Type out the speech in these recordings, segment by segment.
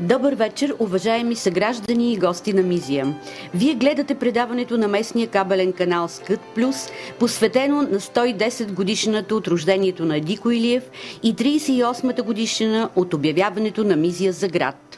Добър вечер, уважаеми съграждани и гости на Мизия. Вие гледате предаването на местния кабелен канал Скът Плюс, посветено на 110 годишната от рождението на Дико Илиев и 38-та годишна от обявяването на Мизия за град.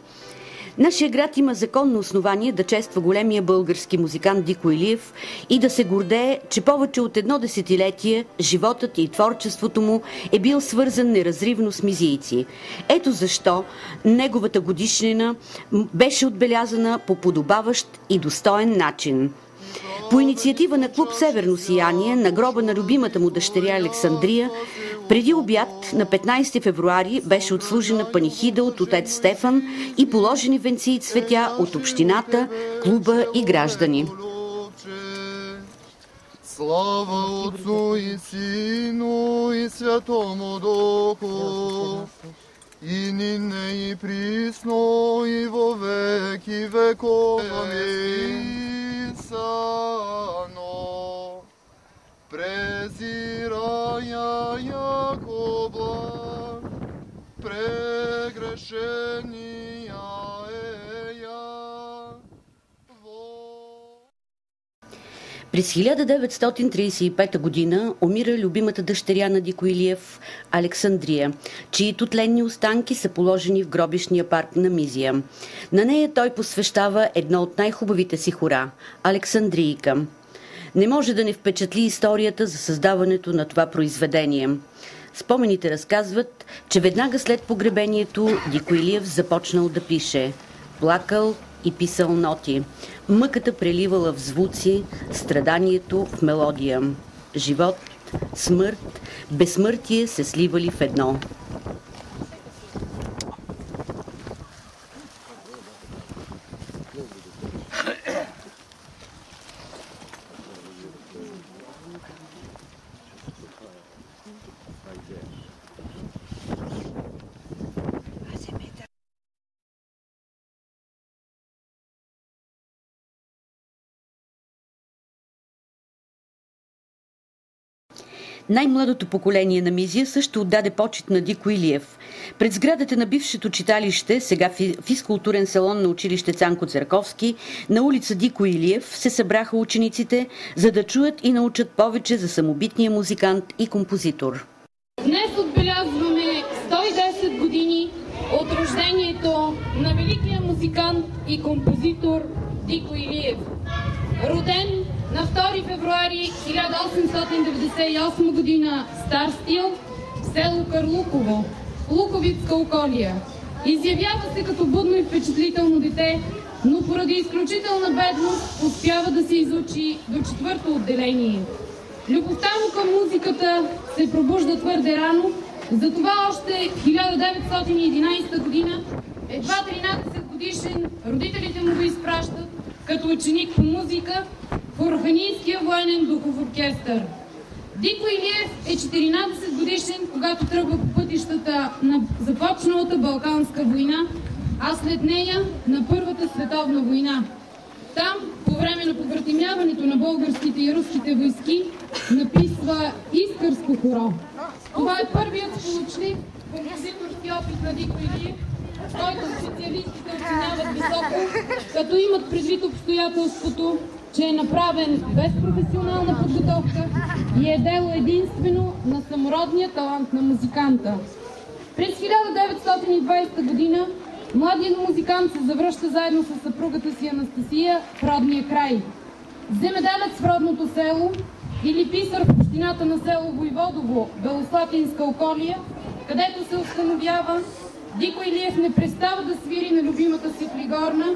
Нашия град има законно основание да чества големия български музикант Дико Илиев и да се гордее, че повече от едно десетилетие животът и творчеството му е бил свързан неразривно с мизийци. Ето защо неговата годишнина беше отбелязана по подобаващ и достоен начин. По инициатива на клуб Северно сияние на гроба на любимата му дъщеря Александрия, преди обяд на 15 февруари беше отслужена панихида от отец Стефан и положени венци и цветя от общината, клуба и граждани. Слава Отцу и Сину и Святому Духу, и нине и присно и во веки веков. Презирая яко благ, прегрешения През 1935 година умира любимата дъщеря на Дико Илиев Александрия, чието тленни останки са положени в гробищния парк на Мизия. На нея той посвещава едно от най-хубавите си хора – Александрийка. Не може да не впечатли историята за създаването на това произведение. Спомените разказват, че веднага след погребението Дико Илиев започнал да пише. Плакал и писал ноти. Мъката преливала в звуци, страданието в мелодия. Живот, смърт, безсмъртие се сливали в едно. Най-младото поколение на Мизия също отдаде почет на Дико Илиев. Пред сградата на бившето читалище, сега физкултурен салон на училище Цанко Церковски, на улица Дико Илиев се събраха учениците, за да чуят и научат повече за самобитния музикант и композитор. Днес отбелязваме 110 години от рождението на великия музикант и композитор Дико Илиев. Роден на 2 февруари 1898 година в Стар Стил, в село Карлуково, Луковицка околия. Изявява се като будно и впечатлително дете, но поради изключителна бедност успява да се изучи до 4-то отделение. Любовта му към музиката се пробужда твърде рано, затова още в 1911 година, едва 13 годишен, родителите му го изпращат като ученик по музика в Орфанийския военен духов оркестър. Дико Илиев е 14 годишен, когато тръгва по пътищата на започналата Балканска война, а след нея на Първата световна война. Там, по време на побратимяването на българските и руските войски, написва Искърско хоро. Това е първият сполучлив композиторски опит на Дико Илиев, който специалистите оценяват високо, като имат предвид обстоятелството, че е направен без професионална подготовка и е дело единствено на самородния талант на музиканта. През 1920 година младият музикант се завръща заедно с съпругата си Анастасия в родния край. Земеделец в родното село или писар в общината на село Войводово, Белослатинска околия, където се установява, Дико Илиев не престава да свири на любимата си флигорна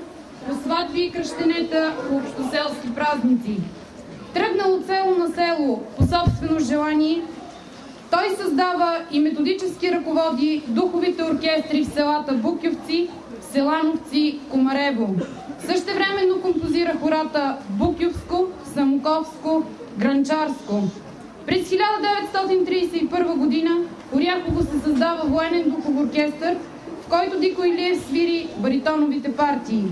по сватби и кръщенета по общоселски празници. Тръгнал от село на село по собствено желание, той създава и методически ръководи духовите оркестри в селата Букьовци, Селановци, Комарево. Същевременно композира хората Букьовско, Самоковско, Гранчарско. През 1931 година в Оряхово се създава военен духов оркестър, в който Дико Илиев свири баритоновите партии.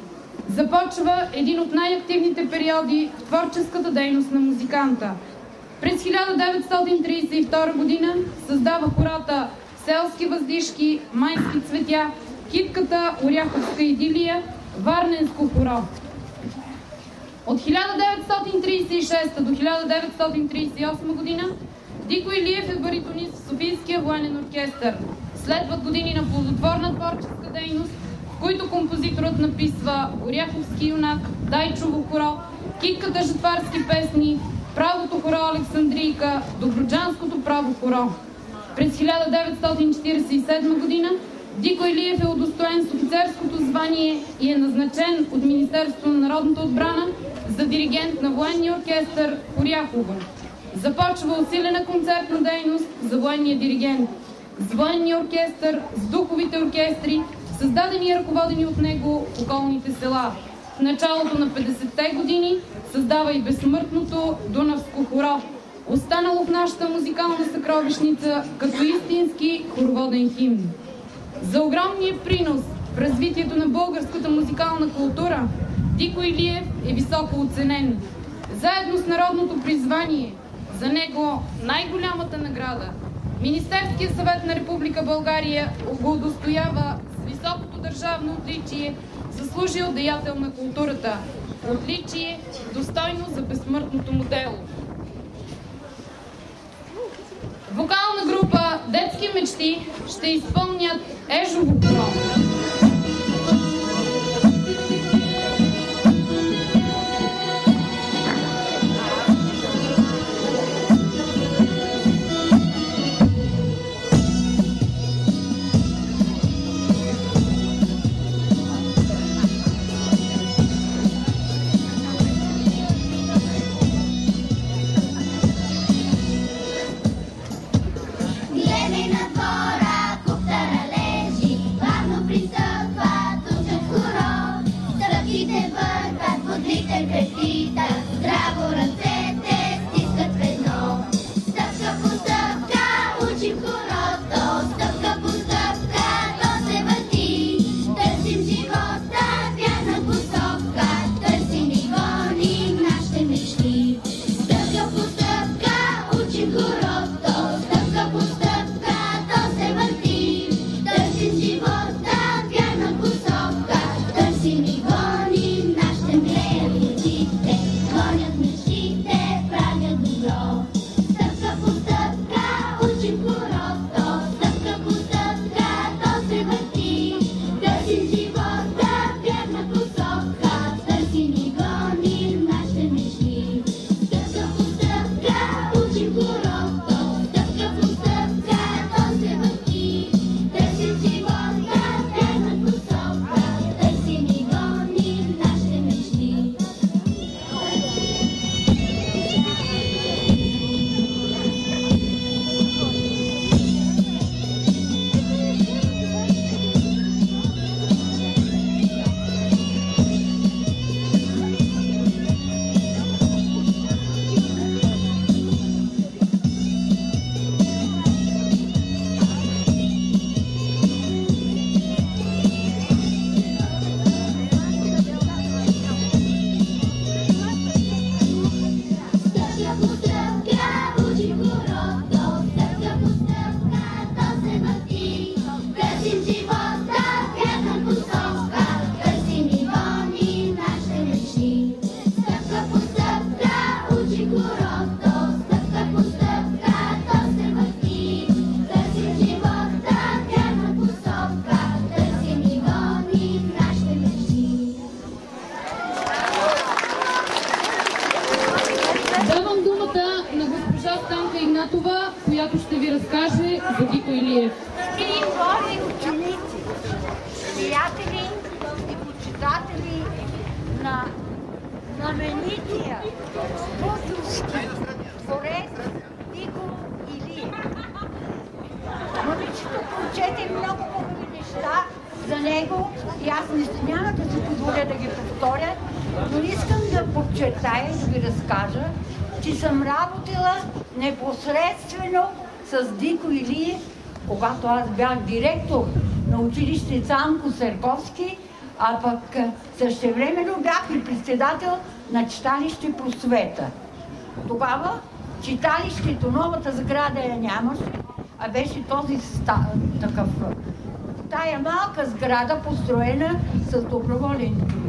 Започва един от най-активните периоди в творческата дейност на музиканта. През 1932 година създава хората Селски въздишки, Майски цветя, китката Оряховска идилия, Варненско хоро. От 1936 до 1938 година Дико Илиев е баритонист в Софийския военен оркестър. Следват години на плодотворна творческа дейност, в които композиторът написва Оряховски юнак, Дайчово хоро, китката Жатварски песни, правото хоро Александрийка, Добруджанското право хоро. През 1947 година Дико Илиев е удостоен с офицерското звание и е назначен от Министерството на народната отбрана за диригент на военния оркестър в Оряхово. Започва усилена концертна дейност за военния диригент. С военния оркестър, с духовите оркестри, създадени и ръководени от него в околните села. В началото на 50-те години създава и безсмъртното Дунавско хоро, останало в нашата музикална съкровищница като истински хороводен химн. За огромния принос в развитието на българската музикална култура Дико Илиев е високо оценен. Заедно с народното призвание, за него най-голямата награда, Министерския съвет на Република България го удостоява с високото държавно отличие заслужил деятел на културата. Отличие, достойно за безсмъртното му дело. Вокална група Детски мечти ще изпълнят Ежово хоро. която ще ви разкаже за Дико Илиев. Скъпи ученици, приятели и почитатели на знаменития бузовски творец Дико Илиев. Момичето прочете много хубави неща за него и аз няма да си позволя да ги повторя, но искам да подчертая и да ви разкажа, че съм работила непосредствено с Дико Илиев, когато аз бях директор на училище Цанко Серковски, а пък същевременно бях и председател на читалище Просвета. Тогава читалището, новата сграда я нямаше, а беше този такъв тая малка сграда, построена с доброволен труд.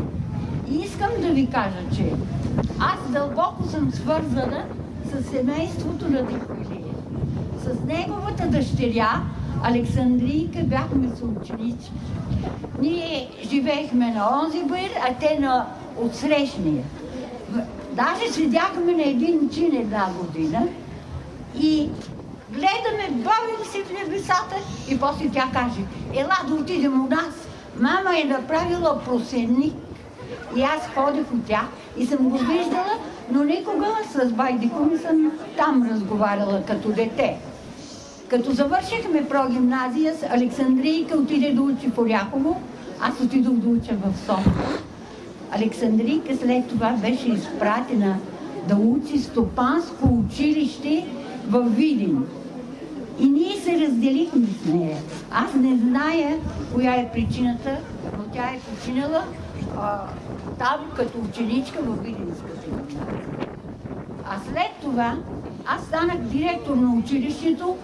И искам да ви кажа, че аз дълбоко съм свързана с семейството на Дико Илиев. С неговата дъщеря Александрийка бяхме съученици. Ние живеехме на онзи бир, а те на отсрещния. Даже седяхме на един чин една година и гледаме, бавим се в небесата и после тя каже: ела да отидем у нас. Мама е направила просенник и аз ходих от тях и съм го виждала, но никога с Байдико не съм там разговаряла като дете. Като завършихме прогимназия, с Александрийка отиде да учи в Оряхово, аз отидох да уча в София. Александрийка след това беше изпратена да учи стопанско училище в Видин. И ние се разделихме с нея. Аз не зная коя е причината, но тя е починала там като ученичка в Видинската гимназия. А след това аз станах директор на училището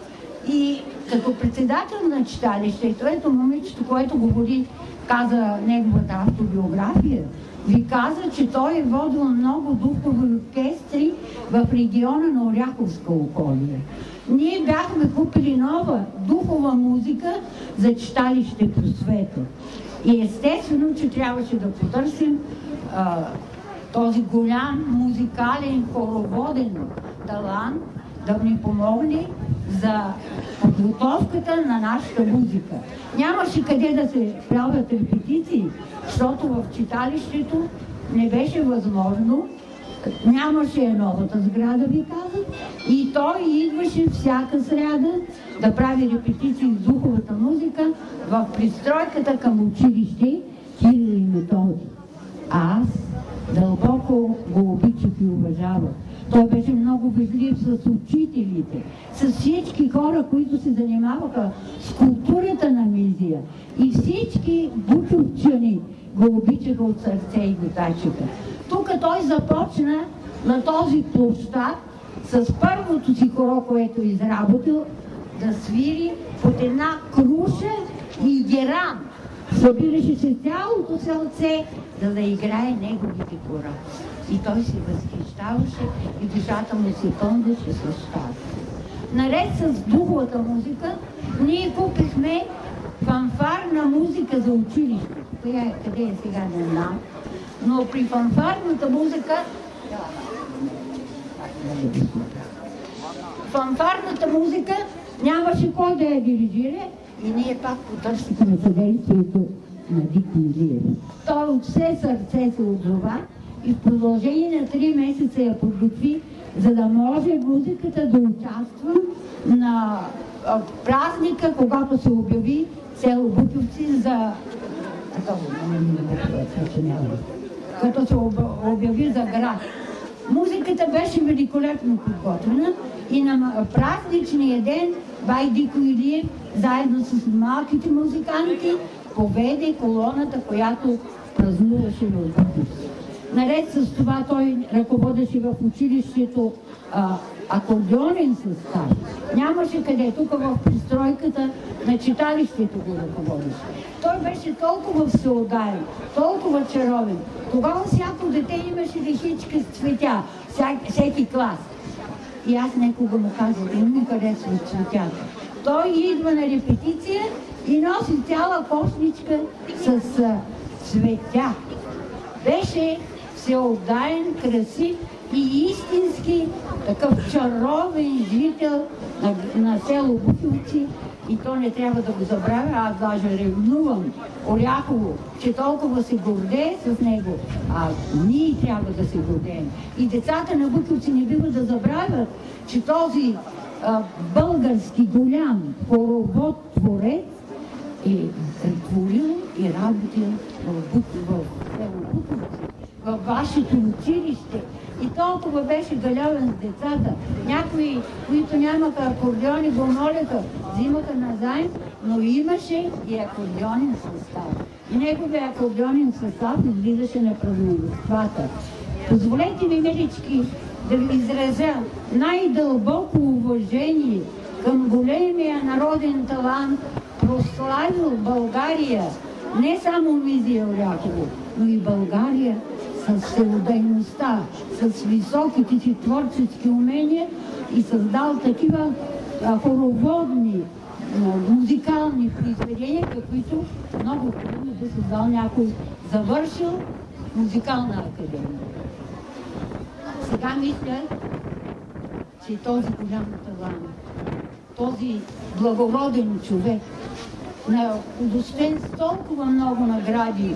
и като председател на читалището, ето момичето, което говори, каза неговата автобиография, ви каза, че той е водил много духови оркестри в региона на Оряховска околия. Ние бяхме купили нова духова музика за читалище Просвета. И естествено, че трябваше да потърсим този голям музикален хороводен талант да ни помогне за подготовката на нашата музика. Нямаше къде да се правят репетиции, защото в читалището не беше възможно. Нямаше новата сграда, ви казах, и той идваше всяка сряда да прави репетиции с духовата музика в пристройката към училище Кирил и Методий. А аз дълбоко го обичах и уважавах. Той беше много вежлив с учителите, с всички хора, които се занимаваха с културата на Мизия. И всички бучовчани го обичаха от сърце и го тачаха. Тук той започна на този площад с първото си хоро, което е изработил, да свири под една круша и геран. Събираше се цялото сълце, за да играе неговите хора. И той се възхищаваше и душата му се пълнеше с щастие. Наред с духовата музика, ние купихме фанфарна музика за училище. Къде е сега, не знам. Но при фанфарната музика нямаше кой да я дирижира и ние пак потърсихме съдействието на Дико Илиев. Той от все сърце се отзова и в продължение на 3 месеца я подготви, за да може музиката да участва на празника, когато се обяви село Бутовци за... като се обяви за град. Музиката беше великолепно подготвена и на празничния ден Байдико Илиев, заедно с малките музиканти, поведе колоната, която празнуваше в Бутовци. Наред с това той ръководеше в училището акордеонен състав. Нямаше къде, тук в пристройката на читалището го ръководеше. Той беше толкова всеотдаен, толкова чаровен. Тогава всяко дете имаше лихичка с цветя, всеки клас. И аз некога му казах, да ми харесват цветята. Той идва на репетиция и носи цяла кошничка с цветя. Беше всеотдаен, красив и истински такъв чаровен жител на село Бутовци. И то не трябва да го забравя, аз даже ревнувам Оряхово, че толкова се гордее с него, а ние трябва да се гордеем. И децата на Бутовци не бива да забравят, че този български голям хоровод творец е творил и работил в село Бутовци, във вашето училище. И толкова беше галявен с децата. Някои, които нямаха акордеони, го молеха, взимаха назаем, но имаше и акордеонен състав. И неговия акордеонен състав излизаше на празненствата. Позволете ми, милички, да ви изразя най-дълбоко уважение към големия народен талант прославил България, не само Мизия Оряхово, но и България с всеотдайността, с високите си творчески умения и създал такива хороводни, музикални произведения, каквито много трудно би създал някой завършил музикална академия. Сега мисля, че този голям талант, този благороден човек, удостоен с толкова много награди,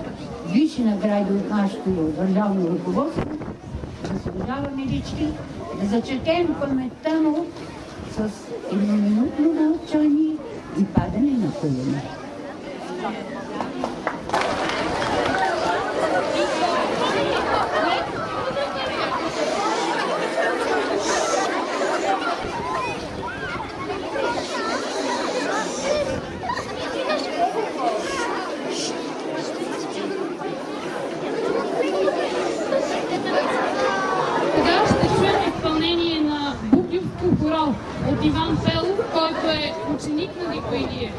висши награди от нашето държавно ръководство, заслужава милички да зачетем паметта му с едноминутно мълчание и падане на колена. От Иван Пелов, който е ученик на Дико Илиев.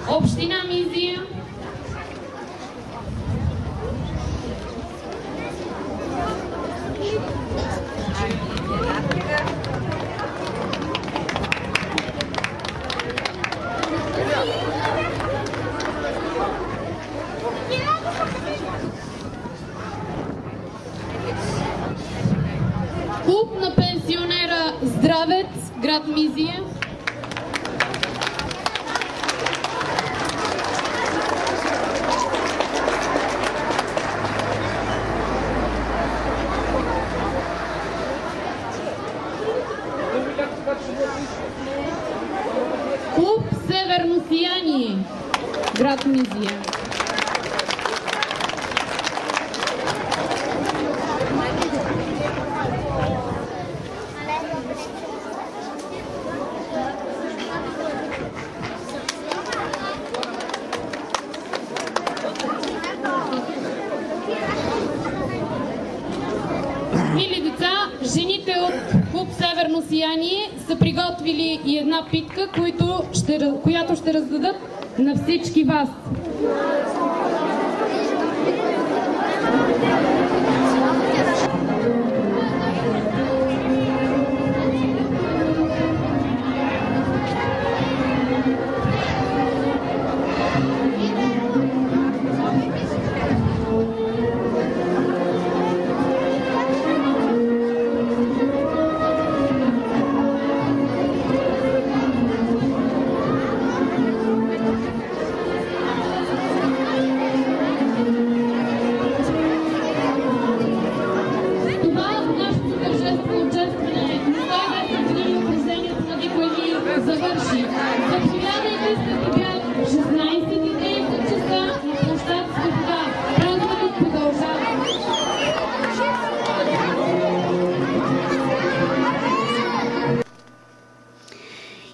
Община Мизия, клуб на пенсионера Здравец, град Мизия, клуб Северно сияние, град Мизия. северно сияние са приготвили и една питка, която ще раздадат на всички вас.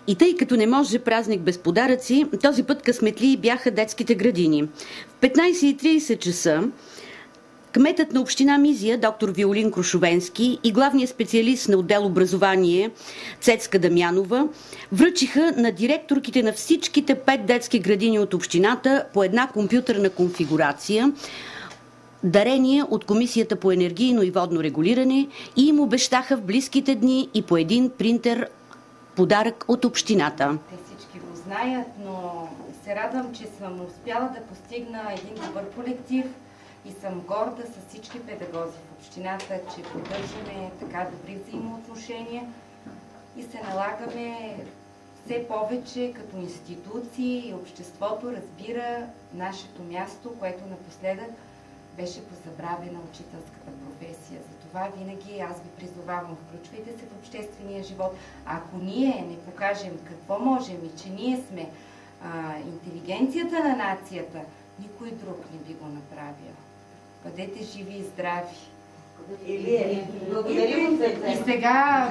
И тъй като не може празник без подаръци, този път късметли бяха детските градини. В 15:30 часа кметът на община Мизия, доктор Виолин Крушовенски, и главният специалист на отдел образование Цецка Дамянова връчиха на директорките на всичките 5 детски градини от общината по една компютърна конфигурация, дарение от Комисията по енергийно и водно регулиране, и им обещаха в близките дни и по един принтер подарък от общината. Те всички го знаят, но се радвам, че съм успяла да постигна един добър колектив и съм горда с всички педагози в общината, че поддържаме така добри взаимоотношения и се налагаме все повече като институции и обществото разбира нашето място, което напоследък беше позабравена учителската професия. Затова винаги аз ви призовавам, включвайте се в обществения живот. Ако ние не покажем какво можем и че ние сме интелигенцията на нацията, никой друг не би го направил. Бъдете живи и здрави. И сега...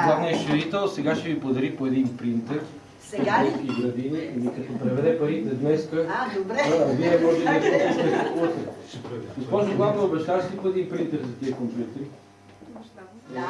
Главният счетоводител сега ще ви подари по един принтер. Сега ли? И градини, и като преведе парите днеска, добре. Вие може да не купувате. Госпожо главна, обещаш ли по един принтер за тия компютри? Да.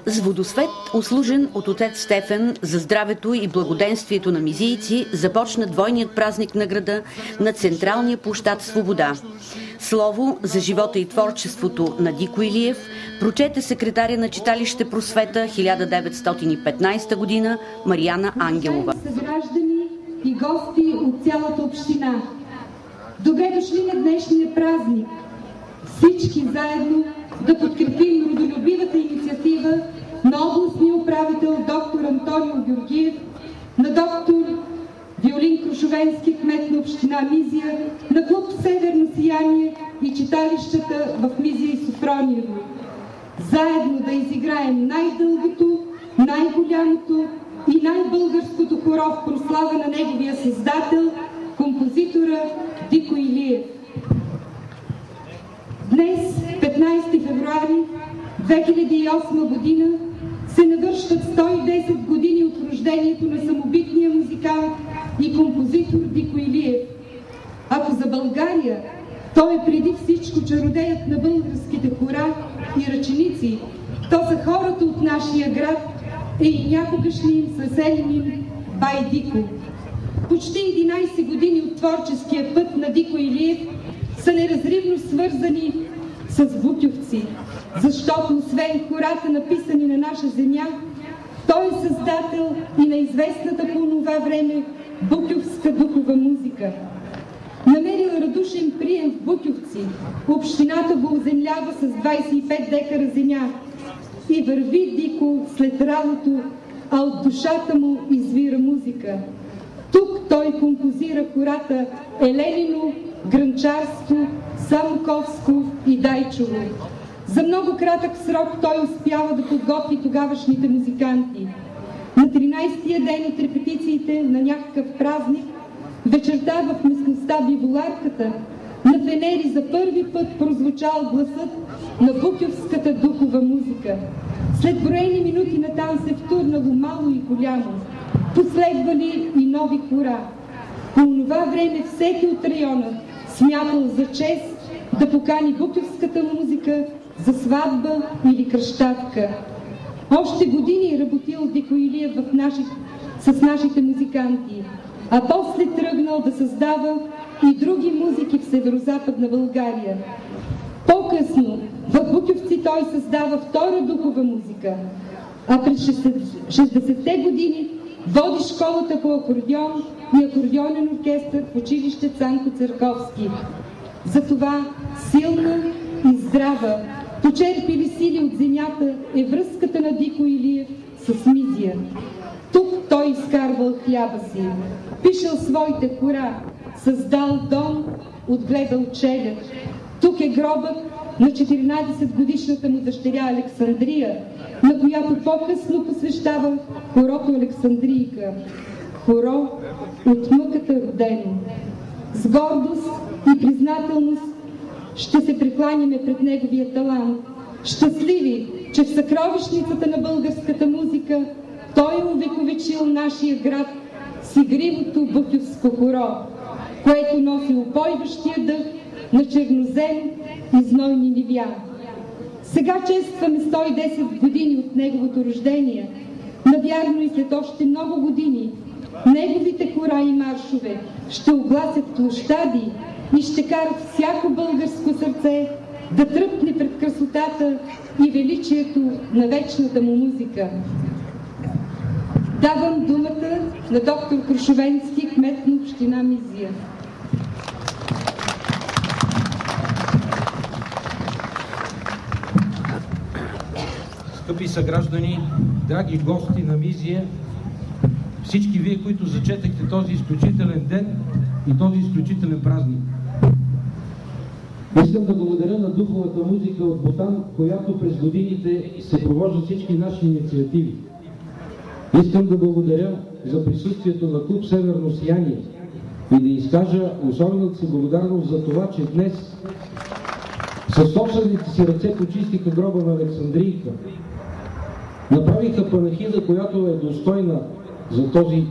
С водосвет, услужен от отец Стефан за здравето и благоденствието на мизийци, започна двойният празник на града на централния площад Свобода. Слово за живота и творчеството на Дико Илиев прочете секретаря на читалище Просвета 1915 година Марияна Ангелова. Съграждани и гости от цялата община, добре дошли на днешния празник. Всички заедно да подкрепим родолюбивата инициатива на областния управител доктор Антонио Георгиев, на доктор Виолин Крушовенски, кмет на община Мизия, на клуб Северно сияние и читалищата в Мизия и Софрониево. Заедно да изиграем най-дългото, най-голямото и най-българското хоро в прослава на неговия създател, композитора Дико Илиев. Днес, 15 февруари 2008 година, се навършват 110 години от рождението на самобитния музикант и композитор Дико Илиев. Ако за България той е преди всичко чародеят на българските хора и ръченици, то са хората от нашия град е и някогашния съселянин Бай Дико. Почти 11 години от творческия път на Дико Илиев са неразривно свързани с бутювци, защото освен хората, написани на наша земя, той е създател и на известната по това време бутювска духова музика. Намерил радушен прием в Бутювци, общината го оземлява с 25 декара земя и върви Дико след работа, а от душата му извира музика. Тук той композира хората Еленино, Гранчарство, Самковско и Дайчово. За много кратък срок той успява да подготви тогавашните музиканти. На 13-тия ден от репетициите на някакъв празник, вечерта в местността Биволарката, на фенери за първи път прозвучал гласът на букювската духова музика. След броени минути натам се втурнало мало и голямо. Последвали и нови хора. По това време всеки от района смятал за чест да покани букювската музика за сватба или кръщатка. Още години работил Дико Илиев с нашите музиканти, а после тръгнал да създава и други музики в северо-западна България. По-късно в Букювци той създава втора духова музика, а през 60-те години води школата по акордеон и акордеонен оркестър в училище Цанко Църковски. Затова силна и здрава, почерпили сили от земята е връзката на Дико Илиев с Мизия. Тук той изкарвал хляба си, пишел своите хора, създал дом, отгледал челят. Тук е гробът на 14-годишната му дъщеря Александрия, на която по-късно посвещава хорото Александрийка. Хоро от мъката родено. С гордост и признателност ще се прекланяме пред неговия талант. Щастливи, че в съкровищницата на българската музика той е увековечил нашия град с игривото букювско хоро, което носи упойващия дъх на чернозем и знойни нивя. Сега честваме 110 години от неговото рождение. Навярно и след още много години неговите хора и маршове ще огласят площади и ще карат всяко българско сърце да тръпне пред красотата и величието на вечната му музика. Давам думата на доктор Крушовенски, кмет на община Мизия. Скъпи съграждани, драги гости на Мизия, всички вие, които зачетахте този изключителен ден и този изключителен празник. Искам да благодаря на духовата музика от Ботан, която през годините се провожда всички наши инициативи. Искам да благодаря за присъствието на клуб Северно сияние и да изкажа особената си благодарност за това, че днес със собствените си ръце почистиха гроба на Александрийка. Направиха панахида, която е достойна за този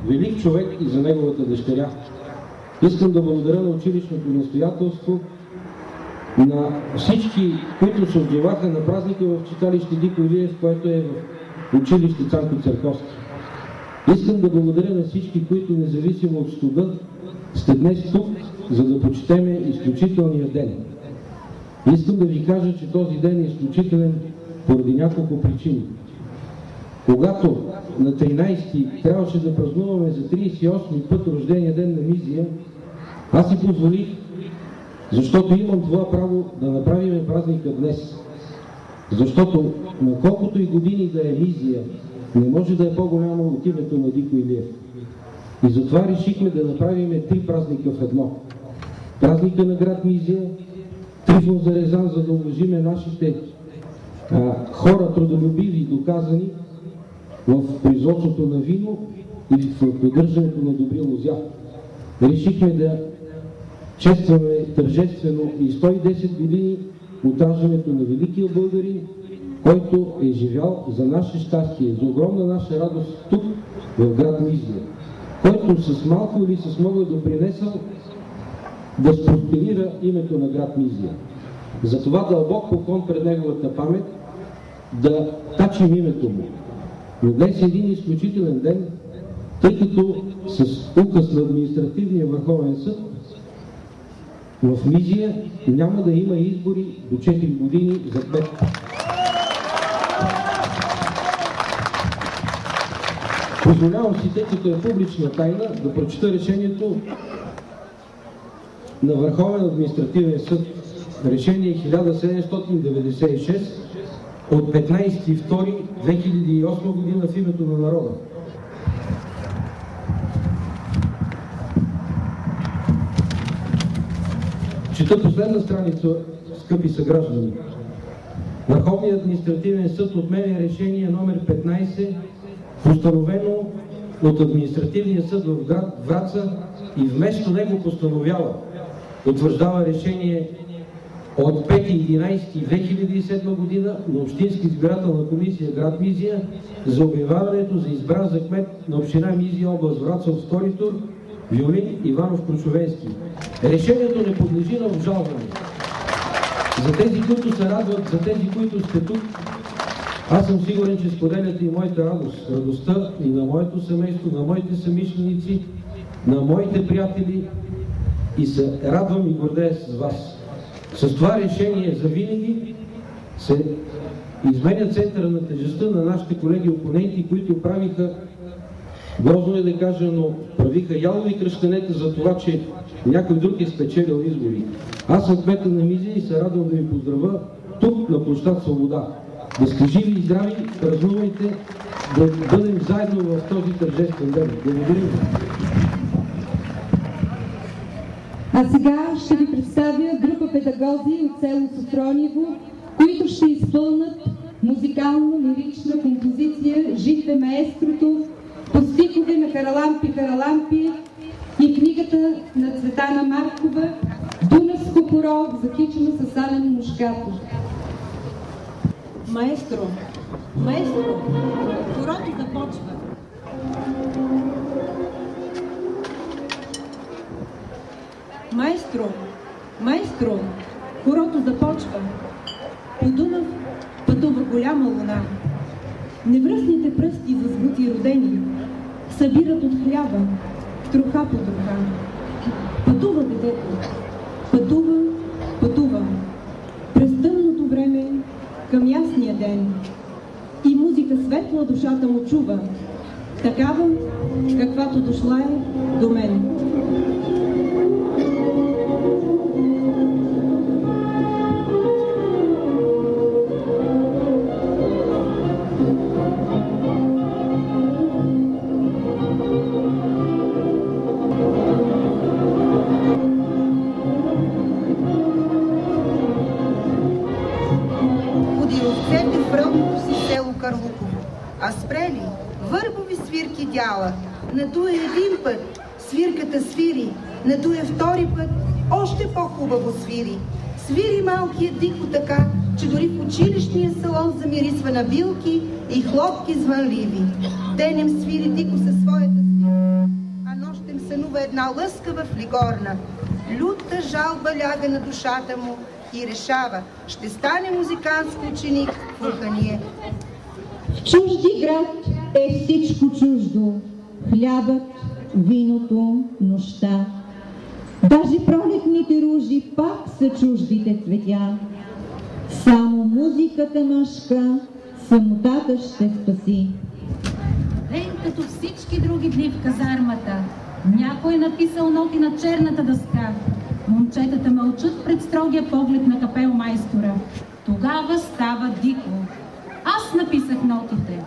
велик човек и за неговата дъщеря. Искам да благодаря на училищното настоятелство, на всички, които се отзоваха на празника в читалище Дико Илиев, което е в училище Цанко Църковски. Искам да благодаря на всички, които независимо от студа сте днес тук, за да почетеме изключителния ден. Искам да ви кажа, че този ден е изключителен поради няколко причини. Когато на 13-ти трябваше да празнуваме за 38-ми път рождения ден на Мизия, аз си позволих, защото имам това право, да направим празника днес. Защото на колкото и години да е Мизия, не може да е по-голямо от името на Дико Илиев. И затова решихме да направим 3 празника в едно. Празника на град Мизия, Трифон Зарезан, за да уважиме нашите хора трудолюбиви и доказани в производството на вино и в поддържането на добри лозя. Решихме да честваме тържествено и 110 години от раждането на великия българин, който е живял за наше щастие, за огромна наша радост тук, в град Мизия, който с малко или с много е допринесъл да спросперира името на град Мизия. Затова дълбок поклон пред неговата памет, да качим името му. Но днес е един изключителен ден, тъй като с указ на Административния върховен съд в Мизия няма да има избори до 4 години за кмет. Позволявам си, тъй като е публична тайна, да прочита решението на Върховен административен съд. Решение 1796 от 15.2.2008 година в името на народа. Чета последна страница, скъпи съграждани. Върховният административен съд отменя решение номер 15, постановено от административния съд в град Враца и вместо него постановява, утвърждава решение от 5.11.2007 година на Общинска избирателна комисия град Мизия за обявяването за избран за кмет на община Мизия, област Враца от втори тур Виолин Иванов Крушовенски. Решението не подлежи на обжалване. За тези, които се радват, за тези, които сте тук, аз съм сигурен, че споделяте и моята радост, радостта и на моето семейство, на моите съмишленици, на моите приятели и се радвам и гордея с вас. С това решение за винаги се изменя центъра на тежестта на нашите колеги опоненти, които правиха, грозно е да кажа, но правиха ялови кръщенета за това, че някой друг е спечелил избори. Аз съм кмета на Мизия и се радвам да ви поздравя тук на площад Свобода. Да сте живи и здрави, празнувайте, да бъдем заедно в този тържествен ден. Благодарим. А сега ще ви представя група педагози от село Софрониево, които ще изпълнят музикално-лирична композиция «Жите маестрото» по стихове на Харалампи Харалампи и книгата на Цветана Маркова «Дунавско хоро, закичено с Ален Мушкатов». Маестро, маестро, хорото започва. Маестро, маестро, хорото започва. По Дунав пътува голяма луна. Невръстните пръсти зазвути родени събират от хляба, троха по троха. Пътува детето, пътува, пътува. През тъмното време към ясния ден и музика светла душата му чува, такава, каквато дошла е до мен. А спрели върбови свирки дяла, надуе един път, свирката свири, надуе втори път, още по-хубаво свири. Свири малкият дико така, че дори в училищния салон замирисва на билки и хлопки звънливи. Денем свири дико със своята свирка, а нощем сънува една лъскава флигорна. Люта жалба ляга на душата му и решава, ще стане музикантски ученик в Урхание. В чужди град е всичко чуждо. Хлябът, виното, нощта. Даже пролетните ружи пак са чуждите цветя. Само музиката мъжка самотата ще спаси. Ден като всички други дни в казармата, някой е написал ноти на черната дъска. Момчетата мълчат пред строгия поглед на капелмайстора. Тогава става дико. Аз написах нотите.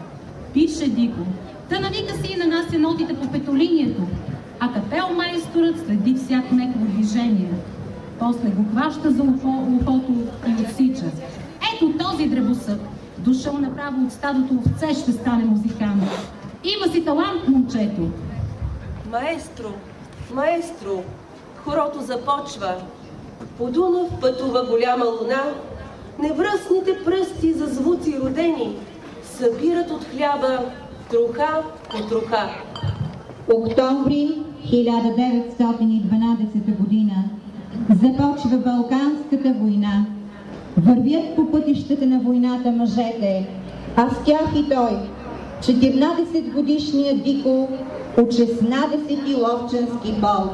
Пише дико. Та навика си и нанася нотите по петолинието, а капелмайсторът следи всяко негово движение. После го хваща за ухото и отсича. Ето този дребосък, дошъл направо от стадото овце, ще стане музикант. Има си талант, момчето. Маестро, маестро, хорото започва. По Дунав пътува голяма луна, невръстните пръсти за звуци родени събират от хляба троха по троха. Октомври 1912 година започва Балканската война. Вървят по пътищата на войната мъжете, а с тях и той, 14-годишният Дико от 16-ти ловченски полк.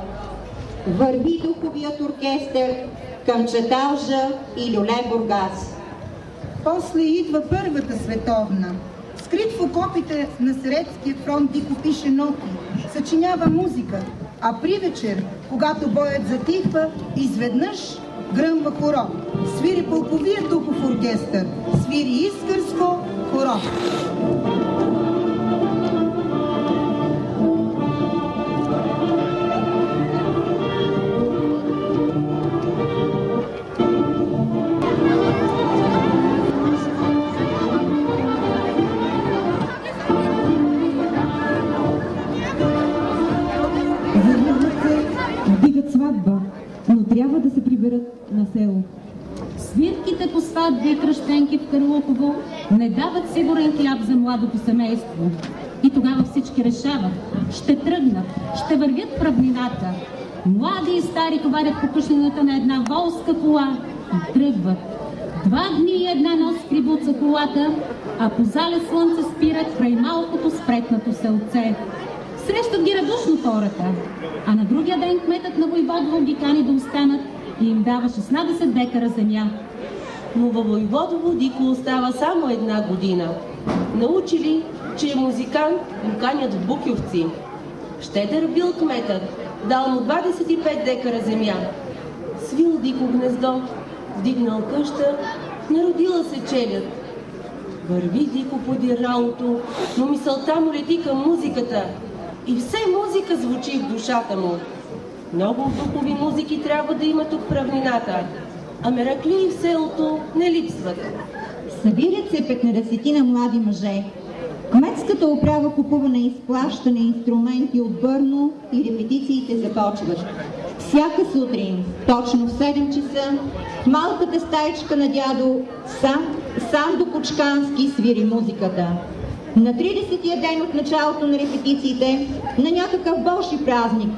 Върви духовият оркестър към Чаталжа и Люле Бургас. После идва Първата световна. Скрит в окопите на Съветския фронт Дико пише ноти, съчинява музика, а при вечер, когато боят затихва, изведнъж гръмва хоро. Свири полковия духов оркестър, свири искърско хоро. съберат на село. Свирките по сватби и кръщенки в Карлуково не дават сигурен хляб за младото семейство. И тогава всички решават, ще тръгнат, ще вървят в равнината. Млади и стари товарят покушнината на една волска кола и тръгват. 2 дни и 1 нощ скрибуца колата, а по залез слънце спират край малкото спретнато селце. Срещат ги радушно хората, а на другия ден кметът на Войводово ги кани да останат и им дава 16 декара земя. Но във Войводово Дико остава само 1 година. Научили, че е музикант, го канят в Букювци. Щедър бил кметът, дал му 25 декара земя. Свил Дико гнездо, вдигнал къща, народила се челят. Върви Дико подир ралото, но мисълта му лети към музиката. И все музика звучи в душата му. Много духови музики трябва да има тук в равнината, а мераклии в селото не липсват. Събират се 15 млади мъже. Кметската управа купува на изплащане инструменти от Бърно и репетициите започват. Всяка сутрин, точно в 7 часа, в малката стаичка на дядо Сандо Кочкански свири музиката. На 30-тия ден от началото на репетициите, на някакъв божи празник,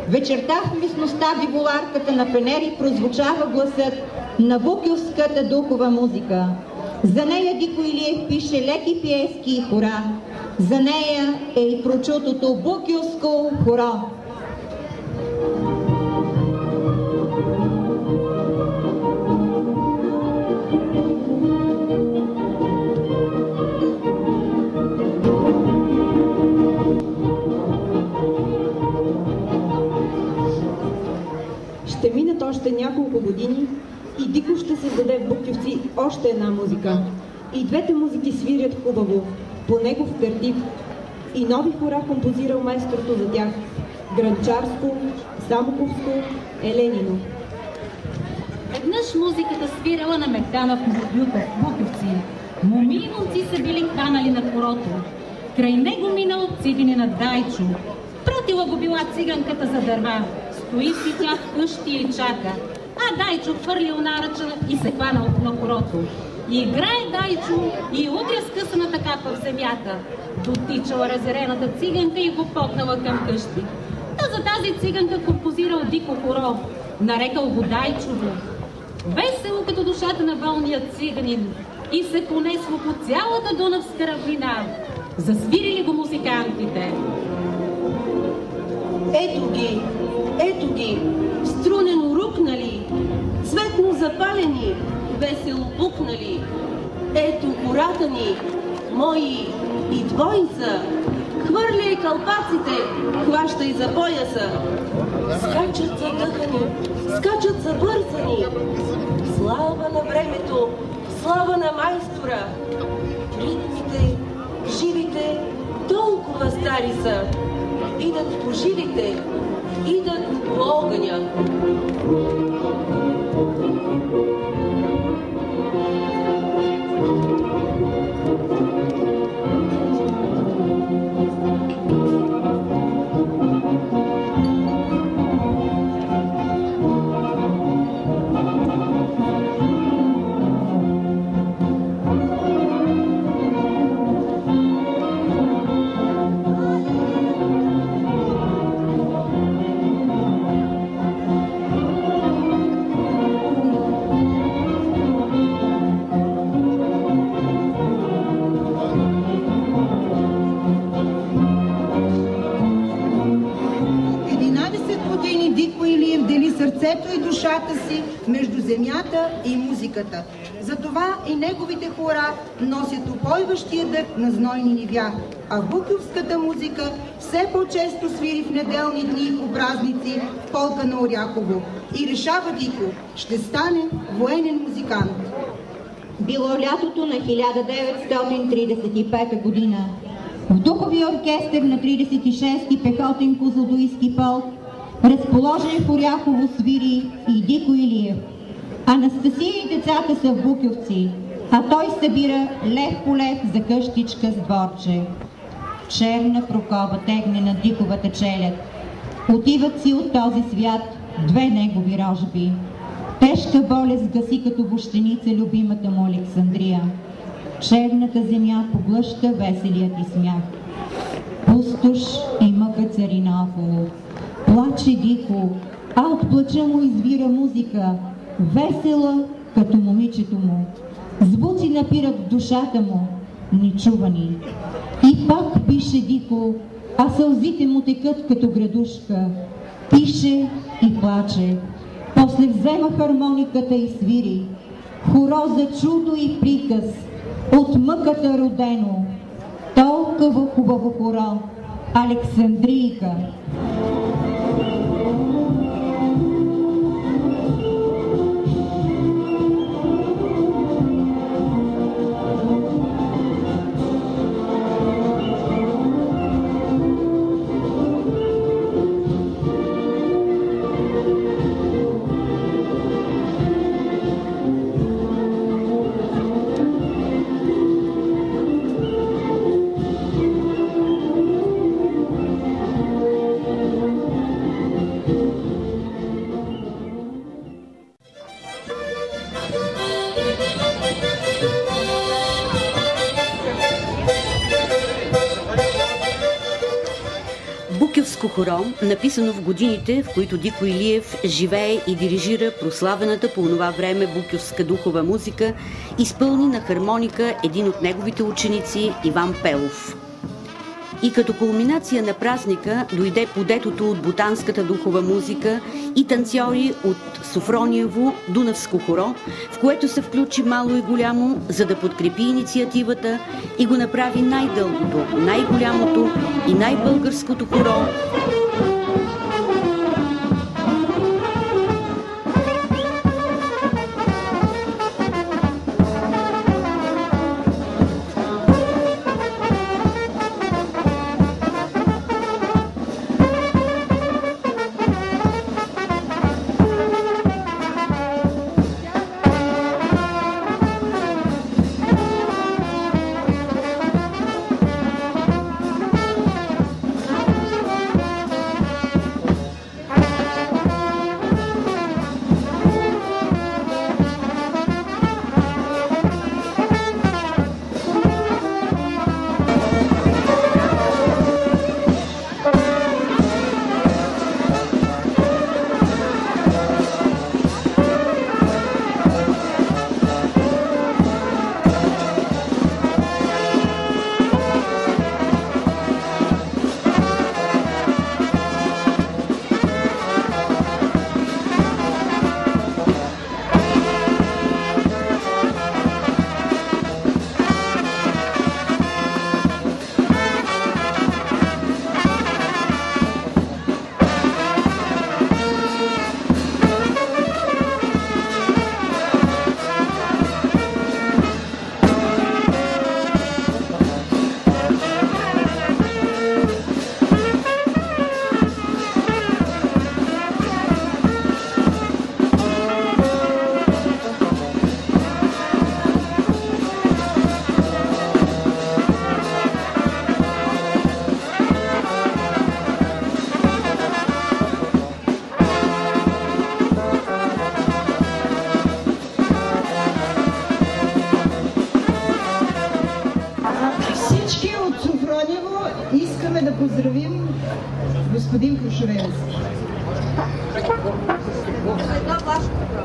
вечерта в местността биволарката на Пенери прозвучава гласът на букювската духова музика. За нея Дико Илиев пише леки пиески и хора. За нея е и прочутото букювско хоро. Ще минат още няколко години и Дико ще създаде в Букювци още една музика. И двете музики свирят хубаво, по негов тертип. И нови хора композирал майсторото за тях. Гранчарско, Самоковско, Еленино. Веднъж музиката свирала на Мегдана в Букювци. Моми и момци са били хванали на хорото. Край него минал цигани на Дайчо. Пратила го била циганката за дърва. Стои си тя вкъщи и чака. А Дайчо хвърлил наръча и се хванал на хорото. И играе Дайчо и удря скъсаната капа в земята. Дотичала разярената циганка и го потнала към къщи. Та за тази циганка композирал Дико хоро. Нарекал го Дайчово. Весело като душата на болния циганин. И се понесло по цялата Дунавска равнина. Засвирили го музикантите. Ето ги, струнено рукнали, цветно запалени, весело пукнали. Ето хората ни, мои и твои са. Хвърляй калпаците, хващай за пояса. Скачат задъхани, скачат забързани. Слава на времето, слава на майстора. Ритмите, живите, толкова стари са. Идат по жилите, идат по огъня. Сърцето и душата си между земята и музиката. Затова и неговите хора носят упойващия дъх на знойни нивя, а букювската музика все по-често свири в неделни дни по празници в полка на Оряхово. И решава Дико, ще стане военен музикант. Било лятото на 1935 година. В духовия оркестър на 36-ти пехотен козлодуйски полк, разположен в Оряхово, свири и Дико Илиев. Анастасия и децата са в Букювци, а той събира лев по лев за къщичка с дворче. Черна прокоба тегне на Диковата челяд. Отиват си от този свят две негови рожби. Тежка болест гаси като вощеница любимата му Александрия. Черната земя поглъща веселият и смях. Пустош и мъка цари наоколо. Плаче дико, а от плача му извира музика, весела като момичето му. Звуци напират в душата му, нечувани. И пак пише дико, а сълзите му текат като градушка. Пише и плаче. После взема хармониката и свири. Хоро за чудо и приказ, от мъката родено. Толкова хубаво хоро, Александрийка. Букьовско хоро, написано в годините, в които Дико Илиев живее и дирижира прославената по онова време букьовска духова музика, изпълни на хармоника един от неговите ученици Иван Пелов. И като кулминация на празника дойде подетото от ботанската духова музика и танцори от Софрониево Дунавско хоро, в което се включи мало и голямо, за да подкрепи инициативата и го направи най-дългото, най-голямото и най-българското хоро. поздравим господин Крушовенски.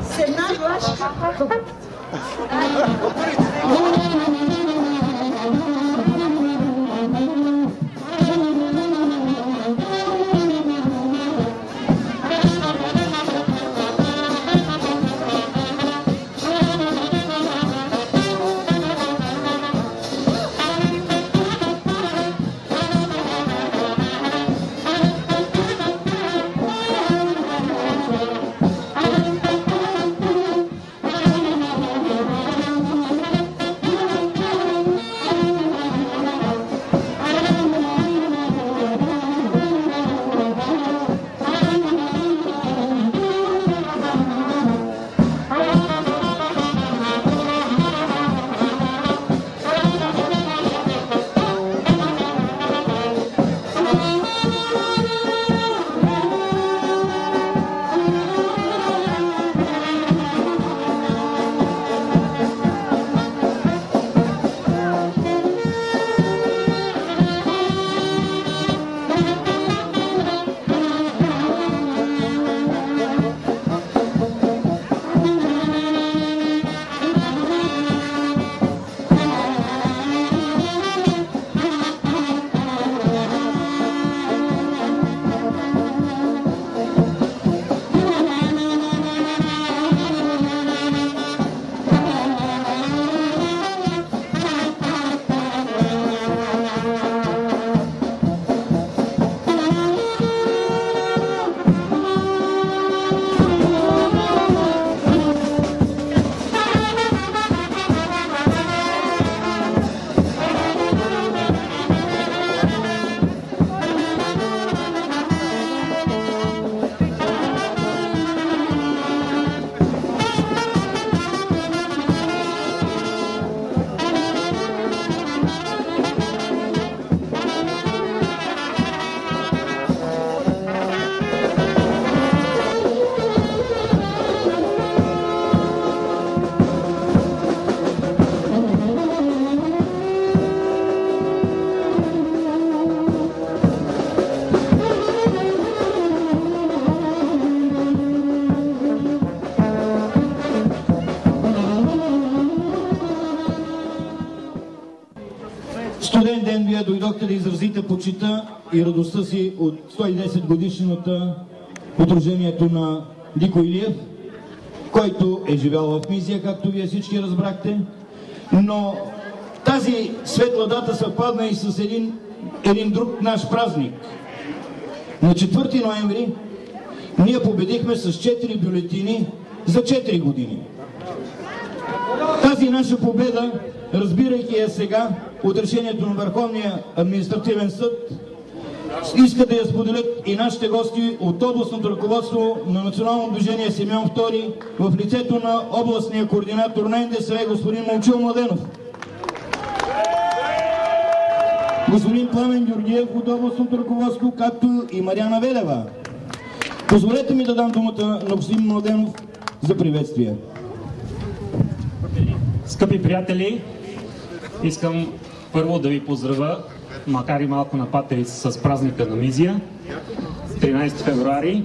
С една глашка. дойдохте да изразите почита и радостта си от 110 годишната от рождението на Дико Илиев, който е живял в Мизия, както вие всички разбрахте. Но тази светла дата съвпадна и с един друг наш празник. На 4 ноември ние победихме с 4 бюлетини за 4 години. Тази наша победа, разбирайки я сега от решението на Върховния административен съд, иска да я споделят и нашите гости от областното ръководство на Национално движение Симеон II в лицето на областния координатор на НДСВ господин Момчил Младенов, господин Пламен Георгиев от областното ръководство, както и Мариана Велева. Позволете ми да дам думата на господин Младенов за приветствие. Скъпи приятели, искам първо да ви поздравя, макар и малко на патерица, с празника на Мизия, 13 февруари.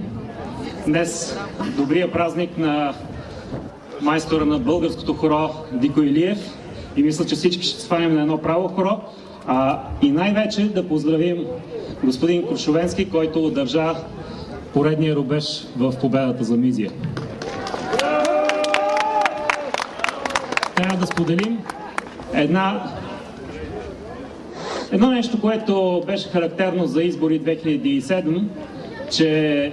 Днес добрия празник на майстора на българското хоро Дико Илиев и мисля, че всички ще сванем на едно право хоро. И най-вече да поздравим господин Крушовенски, който удържа поредния рубеж в победата за Мизия. Трябва да споделим едно нещо, което беше характерно за избори 2007, че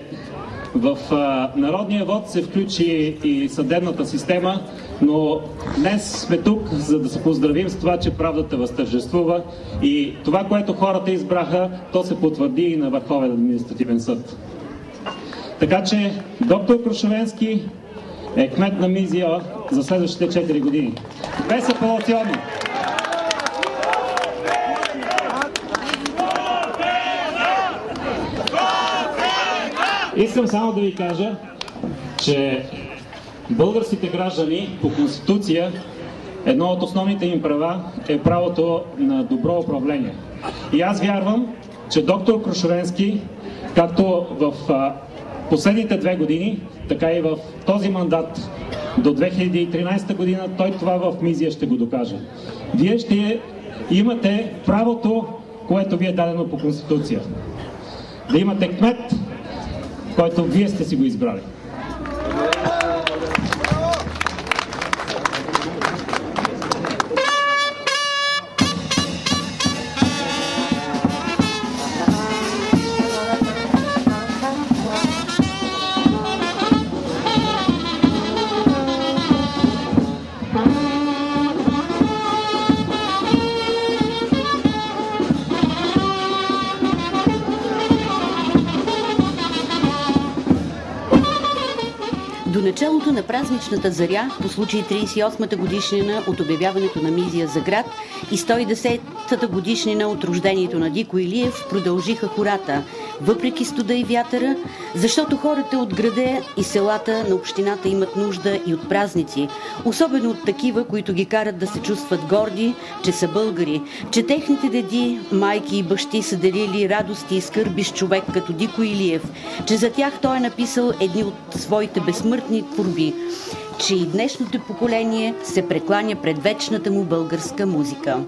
в народния вод се включи и съдебната система, но днес сме тук, за да се поздравим с това, че правдата възтържествува и това, което хората избраха, то се потвърди и на Върховен административен съд. Така че доктор Крушовенски е кмет на Мизия за следващите 4 години. Безапелационно! Искам само да ви кажа, че българските граждани по Конституция едно от основните им права е правото на добро управление. И аз вярвам, че доктор Крушовенски, както в последните 2 години, така и в този мандат до 2013 година, той това в Мизия ще го докаже. Вие ще имате правото, което ви е дадено по Конституция. Да имате кмет, който вие сте си го избрали. До началото на празничната заря, по случай 38-та годишнина от обявяването на Мизия за град и 110-та годишнина от рождението на Дико Илиев, продължиха хората, въпреки студа и вятъра, защото хората от града и селата на общината имат нужда и от празници, особено от такива, които ги карат да се чувстват горди, че са българи, че техните деди, майки и бащи са делили радости и скърби с човек като Дико Илиев, че за тях той е написал едни от своите безсмъртни творби, че и днешното поколение се прекланя пред вечната му българска музика.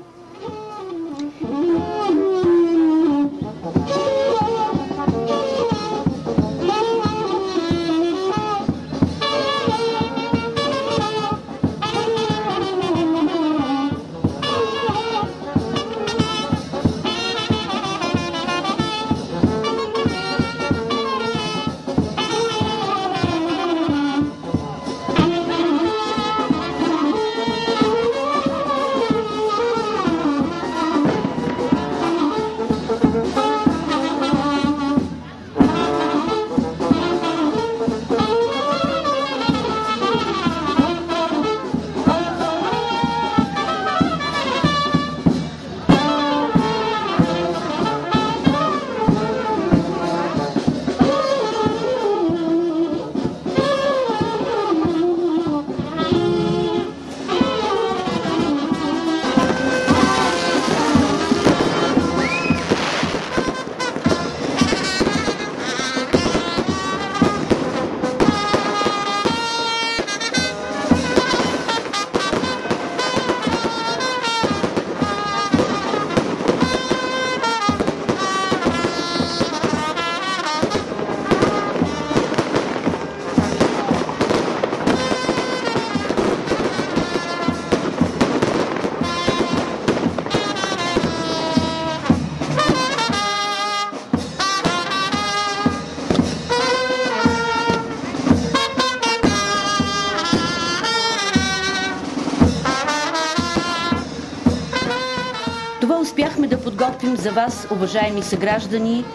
готвим за вас, уважаеми съграждани.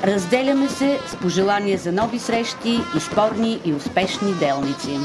Разделяме се с пожелания за нови срещи и спорни и успешни делници.